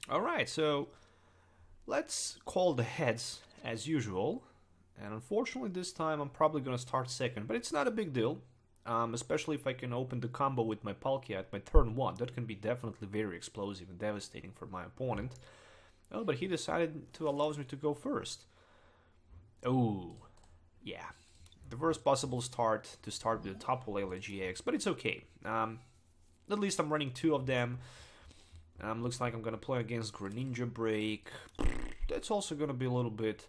Alright, so let's call the heads as usual. And unfortunately this time I'm probably gonna start second, but it's not a big deal. Especially if I can open the combo with my Palkia at my turn 1. That can be definitely very explosive and devastating for my opponent. Oh, but he decided to allow me to go first. Oh, yeah. The worst possible start to start with the Tapu Lele GX, but it's okay. At least I'm running 2 of them. Looks like I'm gonna play against Greninja Break. That's also gonna be a little bit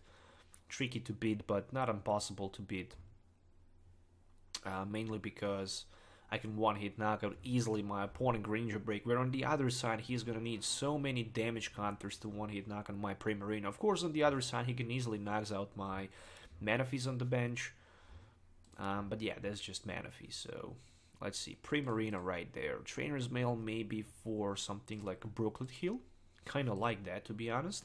tricky to beat, but not impossible to beat. Mainly because I can one-hit knockout easily my opponent Greninja Break, where on the other side he's gonna need so many damage counters to one-hit knock on my Primarina. Of course, on the other side he can easily knock out my Manaphy's on the bench. But yeah, that's just Manaphy, so let's see. Primarina right there. Trainer's Mail maybe for something like a Brooklet Heal. Kinda like that, to be honest.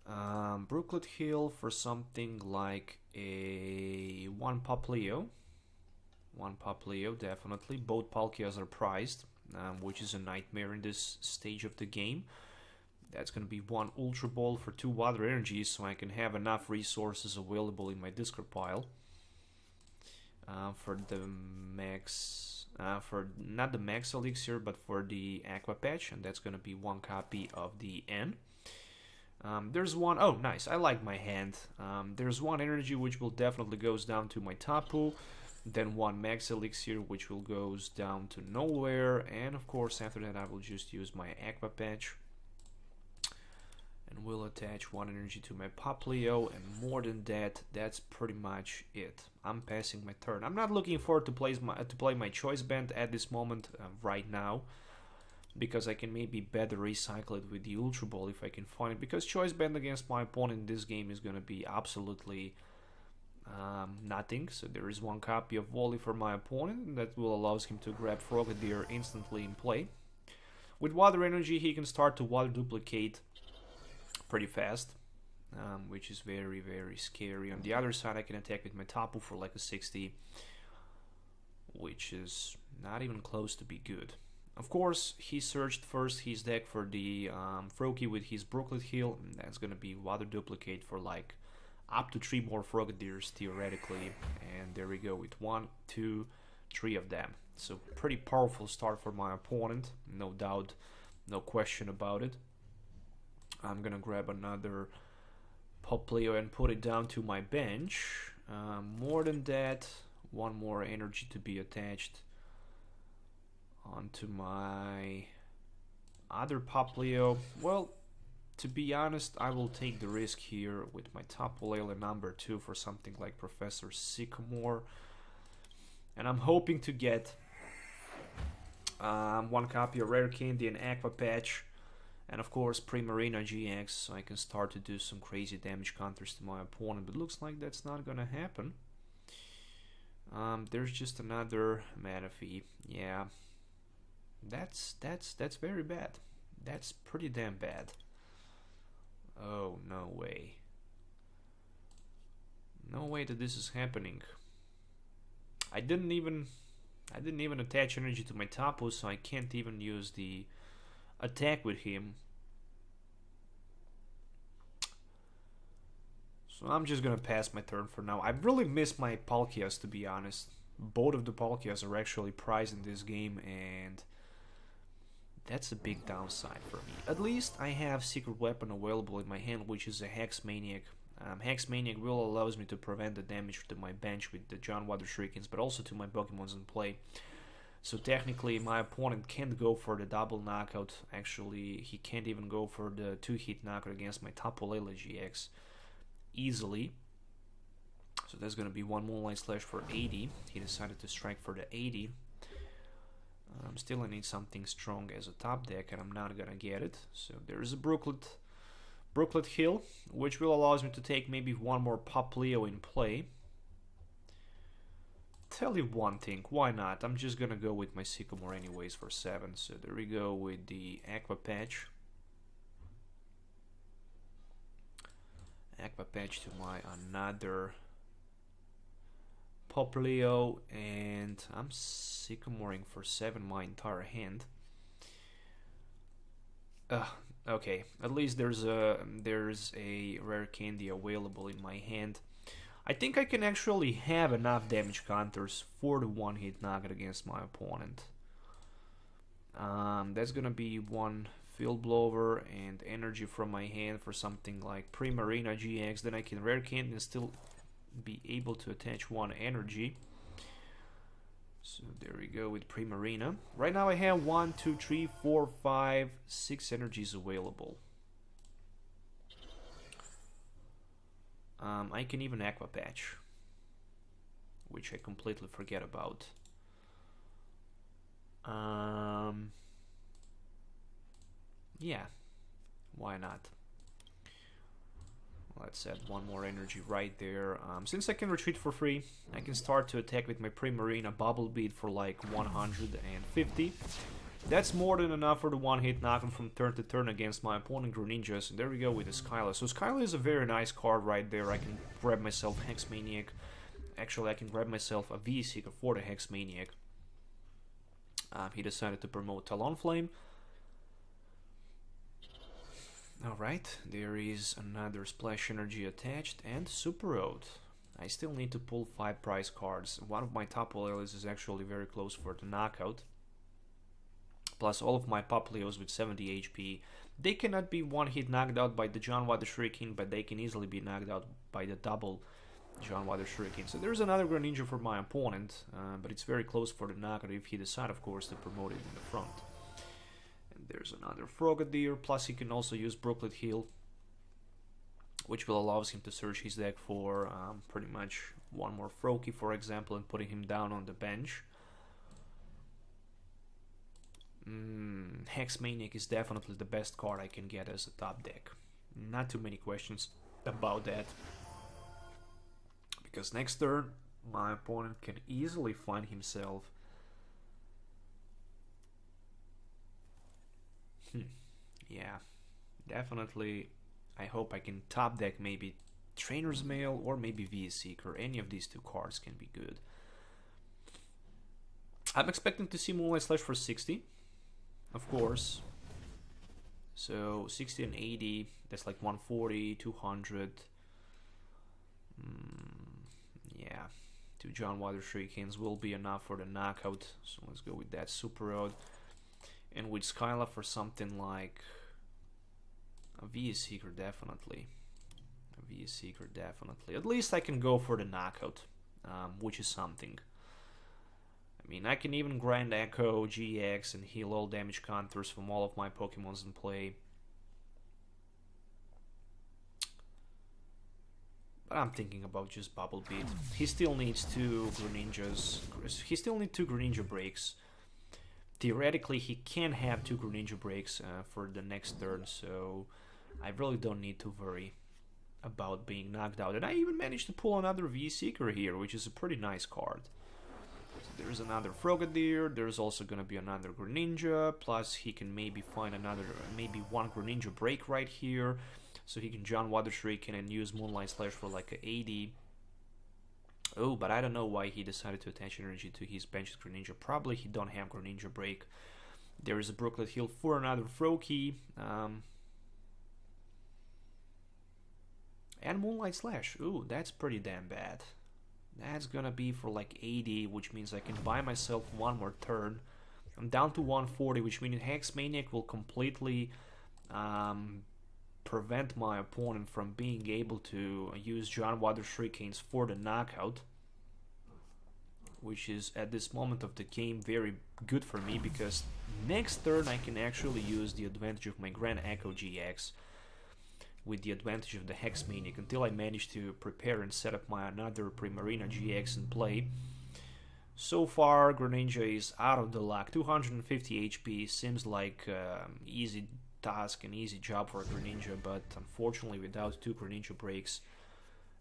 Brooklet Hill for something like a 1 Poplio. 1 Poplio, definitely. Both Palkias are prized, which is a nightmare in this stage of the game. That's going to be 1 Ultra Ball for 2 Water Energies, so I can have enough resources available in my discard pile. For the max, for not the max elixir, but for the Aqua Patch, and that's going to be 1 copy of the N. There's one, oh nice, I like my hand. There's 1 energy which will definitely goes down to my Tapu, then 1 max elixir which will goes down to nowhere, and of course after that I will just use my Aqua Patch and will attach 1 energy to my Poplio, and more than that, that's pretty much it. I'm passing my turn. I'm not looking forward to play my Choice Band at this moment right now, because I can maybe better recycle it with the Ultra Ball if I can find it, because Choice Band against my opponent in this game is going to be absolutely nothing. So there is 1 copy of Volley for my opponent, and that will allow him to grab Frogadier instantly in play. With Water Energy he can start to Water Duplicate pretty fast, which is very, very scary. On the other side I can attack with my Tapu for like a 60, which is not even close to be good. Of course, he searched first his deck for the Froakie with his Brooklet Heal, and that's gonna be Water Duplicate for like up to 3 more Frogadiers theoretically, and there we go with 1, 2, 3 of them. So pretty powerful start for my opponent, no doubt, no question about it. I'm gonna grab another Poplio and put it down to my bench. More than that, 1 more energy to be attached onto my other Poplio. Well, to be honest, I will take the risk here with my Tapu Lele number 2 for something like Professor Sycamore, and I'm hoping to get 1 copy of Rare Candy and Aqua Patch, and of course Primarina GX, so I can start to do some crazy damage counters to my opponent, but looks like that's not gonna happen. There's just another Manaphy. Yeah, that's very bad. That's pretty damn bad. Oh, no way. No way that this is happening. I didn't even attach energy to my Tapu, so I can't even use the attack with him. So I'm just gonna pass my turn for now. I really miss my Palkias, to be honest. Both of the Palkias are actually prized in this game, and that's a big downside for me. At least I have Secret Weapon available in my hand, which is a Hex Maniac. Hex Maniac will allows me to prevent the damage to my bench with the John Water Shurikens, but also to my Pokemons in play. So technically my opponent can't go for the double knockout. Actually, he can't even go for the 2-hit knockout against my Tapu Lele GX easily. So that's gonna be 1 Moonlight Slash for 80. He decided to strike for the 80. Still I need something strong as a top deck, and I'm not gonna get it. So there is a Brooklet Hill, which will allow me to take maybe 1 more Poplio in play. Tell you one thing, why not? I'm just gonna go with my Sycamore anyways for 7. So there we go with the Aqua Patch. Aqua Patch to my another Poplio, and I'm Sycamoring for 7 my entire hand. Okay, at least there's a rare candy available in my hand. I think I can actually have enough damage counters for the one-hit knockout against my opponent. That's gonna be one field blower and energy from my hand for something like Primarina GX. Then I can rare candy and still be able to attach one energy. So there we go with Primarina. Right now I have 1, 2, 3, 4, 5, 6 energies available. I can even Aqua Patch, which I completely forget about. Yeah, why not? Let's add one more energy right there. Since I can retreat for free, I can start to attack with my Primarina Bubble Beat for like 150. That's more than enough for the one-hit knockout from turn to turn against my opponent Greninja. So there we go with the Skyla. So Skyla is a very nice card right there. I can grab myself Hex Maniac. Actually, I can grab myself a V-Seeker for the Hex Maniac. He decided to promote Talonflame. Alright, there is another Splash Energy attached and Super Road. I still need to pull 5 prize cards. One of my Tapu Lilies is actually very close for the knockout. Plus all of my Popplios with 70 HP. They cannot be one-hit knocked out by the John Water Shuriken, but they can easily be knocked out by the double John Water Shuriken. So there's another Greninja for my opponent, but it's very close for the knockout if he decides, of course, to promote it in the front. There's another Frogadier, plus he can also use Brooklet Heal, which will allow him to search his deck for pretty much one more Froakie, for example, and putting him down on the bench. Hex Maniac is definitely the best card I can get as a top deck. Not too many questions about that. Because next turn, my opponent can easily find himself yeah, definitely. I hope I can top deck maybe Trainer's Mail or maybe V-Seeker. Any of these two cards can be good. I'm expecting to see Moonlight Slash for 60, of course. So 60 and 80, that's like 140, 200. Yeah, 2 John Water Shurikens will be enough for the knockout. So let's go with that Super Road. And with Skyla for something like a V-Seeker, definitely. A V-Seeker, definitely. At least I can go for the knockout, which is something. I mean, I can even Grand Echo GX and heal all damage counters from all of my Pokemons in play. But I'm thinking about just Bubble Beat. He still needs 2 Greninjas. He still needs 2 Greninja breaks. Theoretically, he can have 2 Greninja breaks for the next turn, so I really don't need to worry about being knocked out. And I even managed to pull another V-Seeker here, which is a pretty nice card. So there's another Frogadier, there's also gonna be another Greninja, plus he can maybe find another, maybe 1 Greninja break right here, so he can John Water Shuriken and use Moonlight Slash for like a 80. Oh, but I don't know why he decided to attach energy to his bench Greninja. Probably he don't have Greninja break. There is a Brooklet Heal for another Froakie. And Moonlight Slash. Ooh, that's pretty damn bad. That's gonna be for like 80, which means I can buy myself one more turn. I'm down to 140, which means Hex Maniac will completely prevent my opponent from being able to use John Water Shurikens for the knockout, which is at this moment of the game very good for me, because next turn I can actually use the advantage of my Grand Echo GX with the advantage of the Hex Maniac until I manage to prepare and set up my another Primarina GX in play. So far Greninja is out of the luck. 250 HP seems like easy task, an easy job for a Greninja, but unfortunately without 2 Greninja breaks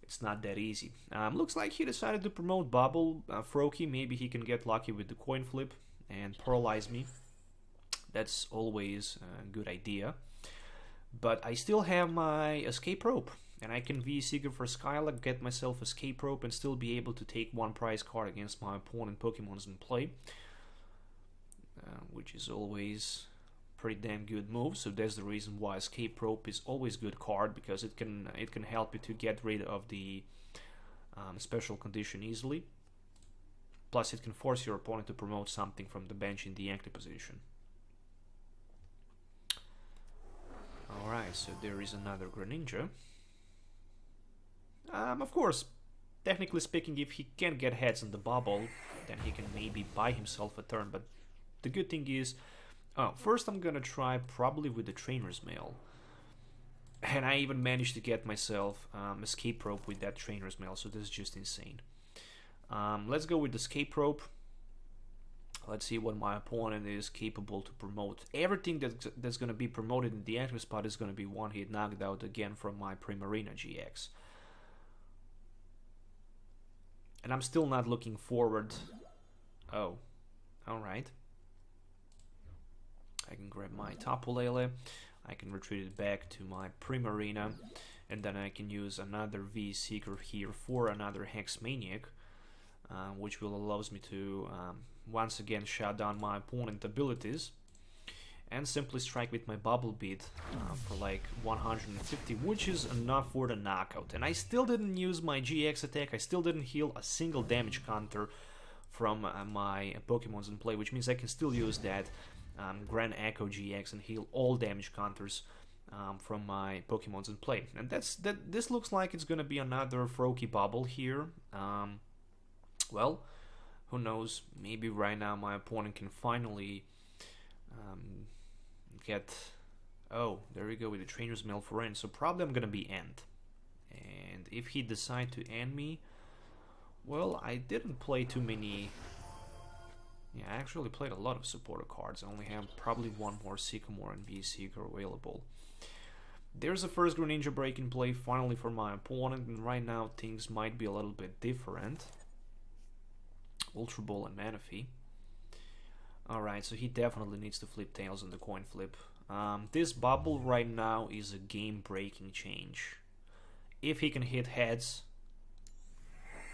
it's not that easy. Looks like he decided to promote Bubble Froakie. Maybe he can get lucky with the coin flip and paralyze me. That's always a good idea. But I still have my Escape Rope, and I can V-Seeker for Skyla, get myself Escape Rope, and still be able to take 1 prize card against my opponent Pokemons in play, which is always pretty damn good move, so that's the reason why Escape Rope is always a good card, because it can help you to get rid of the special condition easily. Plus it can force your opponent to promote something from the bench in the active position. Alright, so there is another Greninja. Of course, technically speaking, if he can't get heads in the bubble, then he can maybe buy himself a turn, but the good thing is, first I'm gonna try probably with the Trainer's Mail. And I even managed to get myself Escape Rope with that Trainer's Mail, so this is just insane. Let's go with the Escape Rope. Let's see what my opponent is capable to promote. Everything that's going to be promoted in the active spot is going to be one-hit knocked out again from my Primarina GX. And I'm still not looking forward. Oh, alright. I can grab my Tapu Lele. I can retreat it back to my Primarina. And then I can use another V-Seeker here for another Hex Maniac. Which will allows me to once again shut down my opponent's abilities and simply strike with my Bubble Beat for like 150, which is enough for the knockout. And I still didn't use my GX attack, I still didn't heal a single damage counter from my Pokemons in play, which means I can still use that Grand Echo GX and heal all damage counters from my Pokemons in play. And this looks like it's gonna be another Froakie Bubble here. Well, who knows, maybe right now my opponent can finally get... Oh, there we go with the Trainer's Mail for end, so probably I'm gonna be end. And if he decides to end me, well, I didn't play too many... Yeah, I actually played a lot of supporter cards. I only have probably one more Sycamore and V-Seeker available. There's a first Greninja break in play finally for my opponent, and right now things might be a little bit different. Ultra Ball and Manaphy. Alright, so he definitely needs to flip tails on the coin flip. This bubble right now is a game-breaking change. If he can hit heads,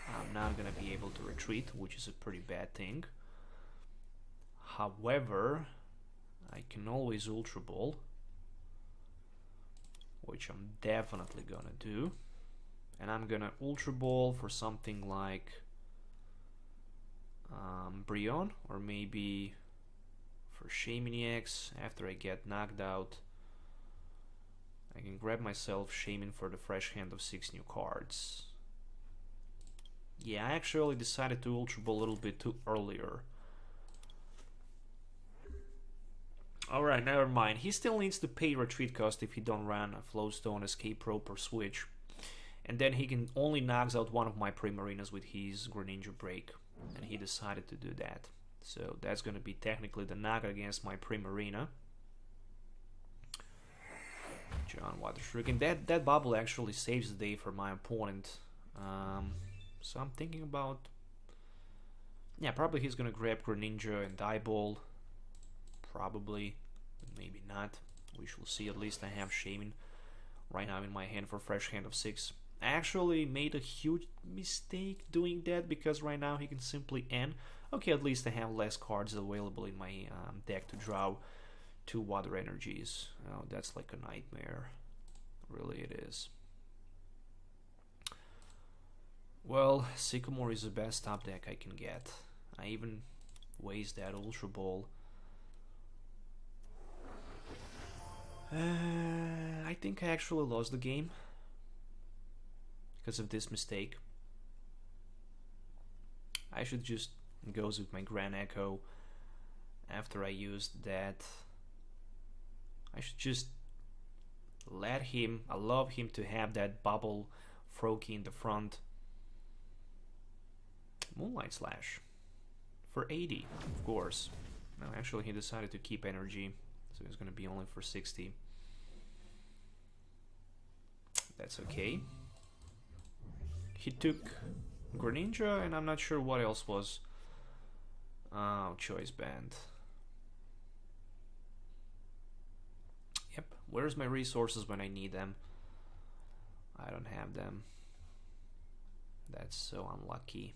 I'm not gonna be able to retreat, which is a pretty bad thing. However, I can always Ultra Ball, which I'm definitely gonna do. And I'm gonna Ultra Ball for something like Brionne, or maybe for Shaymin after I get knocked out. I can grab myself Shaymin for the fresh hand of 6 new cards. Yeah, I actually decided to Ultra Ball a little bit too earlier. Alright, never mind. He still needs to pay retreat cost if he don't run a Flowstone, Escape Rope, or Switch. And then he can only knocks out one of my Primarinas with his Greninja break. And he decided to do that. So that's going to be technically the knockout against my Primarina. John Watershuriken. That bubble actually saves the day for my opponent. So I'm thinking about... Yeah, probably he's going to grab Greninja and Dieball. Probably. Maybe not. We shall see. At least I have Shaymin right now in my hand for fresh hand of 6. I actually made a huge mistake doing that, because right now he can simply end. Okay, at least I have less cards available in my deck to draw 2 water energies. Oh, that's like a nightmare. Really it is. Well, Sycamore is the best top deck I can get. I even waste that Ultra Ball. I think I actually lost the game because of this mistake. I should just go with my Grand Echo after I used that. I should just allow him to have that bubble Froakie in the front. Moonlight Slash for 80, of course. No, actually he decided to keep energy, so it's gonna be only for 60. That's okay. He took Greninja, and I'm not sure what else was. Oh, Choice Band. Yep, where's my resources when I need them? I don't have them. That's so unlucky.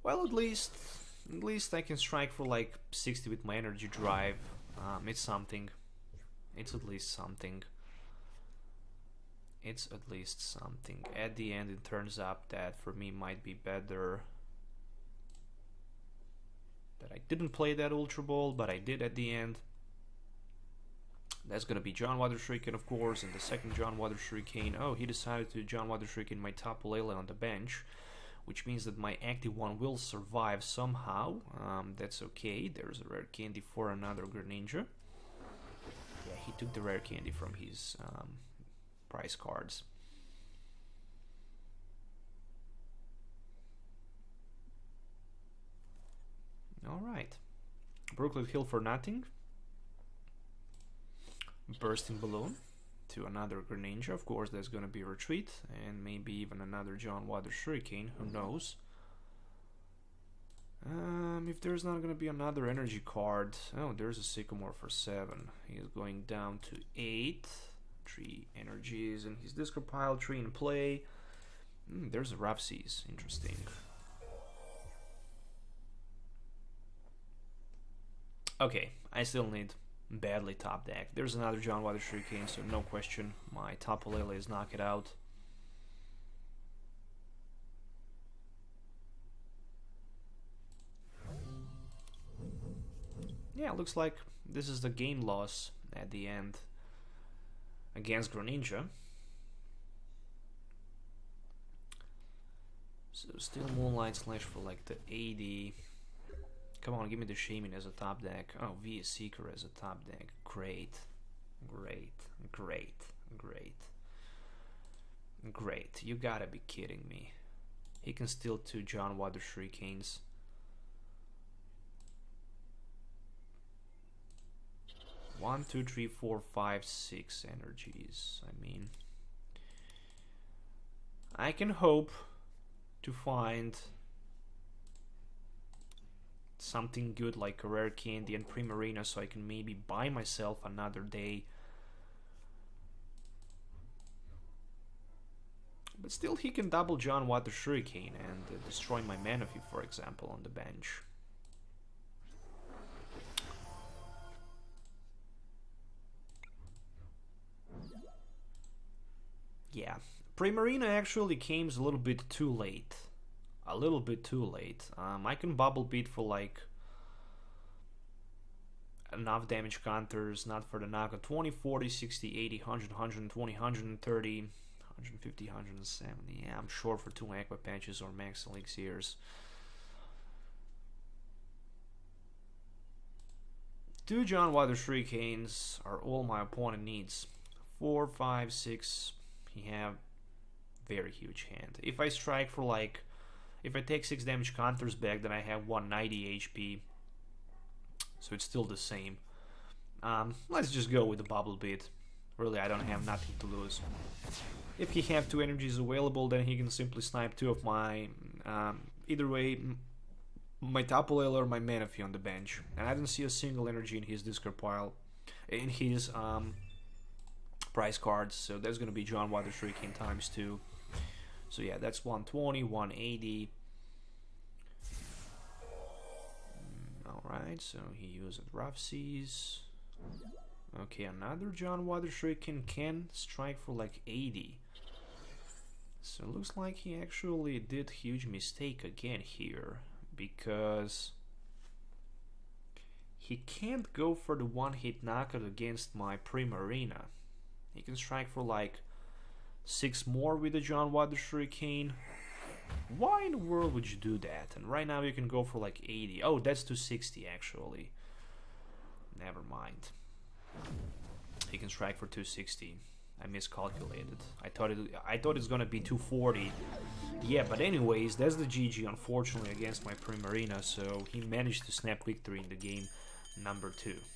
Well, at least I can strike for like 60 with my energy drive. It's something. It's at least something. It's at least something. At the end, it turns out that for me might be better that I didn't play that Ultra Ball, but I did at the end. That's gonna be John Water Shuriken, of course, and the second John Water Shuriken. Oh, he decided to John Water Shuriken my Tapu Lele on the bench, which means that my active one will survive somehow. That's okay. There's a rare candy for another Greninja. Yeah, he took the rare candy from his prize cards. Alright. Brooklyn Hill for nothing. Bursting Balloon to another Greninja. Of course, there's gonna be Retreat and maybe even another John Water Shuriken. Who knows? If there's not gonna be another energy card. Oh, there's a Sycamore for 7. He's going down to 8. 3 energies and his discard pile, 3 in play. There's a Rapsies. Interesting. Okay, I still need badly top deck. There's another John Water Shuriken, so no question. My Tapu Lele is knock it out. Yeah, looks like this is the game loss at the end against Greninja. So still Moonlight Slash for like the 80. Come on, give me the Shaman as a top deck. Oh, VS Seeker as a top deck. Great. Great. Great. Great. Great. You gotta be kidding me. He can steal 2 John Water Shurikens. One, two, three, 4, 5, 6 energies. I mean, I can hope to find something good like a rare candy and Primarina, so I can maybe buy myself another day. But still, he can double John Water Shuriken and destroy my Manaphy, for example, on the bench. Yeah, Primarina actually came a little bit too late. A little bit too late. I can Bubble Beat for like enough damage counters, not for the knockout. 20, 40, 60, 80, 100, 120, 130, 150, 170. Yeah, I'm sure for 2 Aqua Patches or Max Elixirs. 2 John Water Shurikens are all my opponent needs. 4, 5, 6. He have very huge hand. If I strike for like, if I take 6 damage counters back, then I have 190 HP. So it's still the same. Let's just go with the Bubble Beat. Really, I don't have nothing to lose. If he have 2 energies available, then he can simply snipe 2 of my, either way, my Tapu Lele or my Manaphy on the bench. And I don't see a single energy in his discard pile, in his prize cards, so that's gonna be John Water Shuriken times 2. So yeah, that's 120, 180. Alright, so he used Rough Seas. Okay, another John Water Shuriken can strike for like 80. So it looks like he actually did huge mistake again here, because he can't go for the one-hit knockout against my Primarina. He can strike for like 6 more with the John Water Shuriken. Why in the world would you do that? And right now you can go for like 80. Oh, that's 260 actually. Never mind. He can strike for 260. I miscalculated. I thought it's gonna be 240. Yeah, but anyways, that's the GG unfortunately against my Primarina. So he managed to snap victory in the game number 2.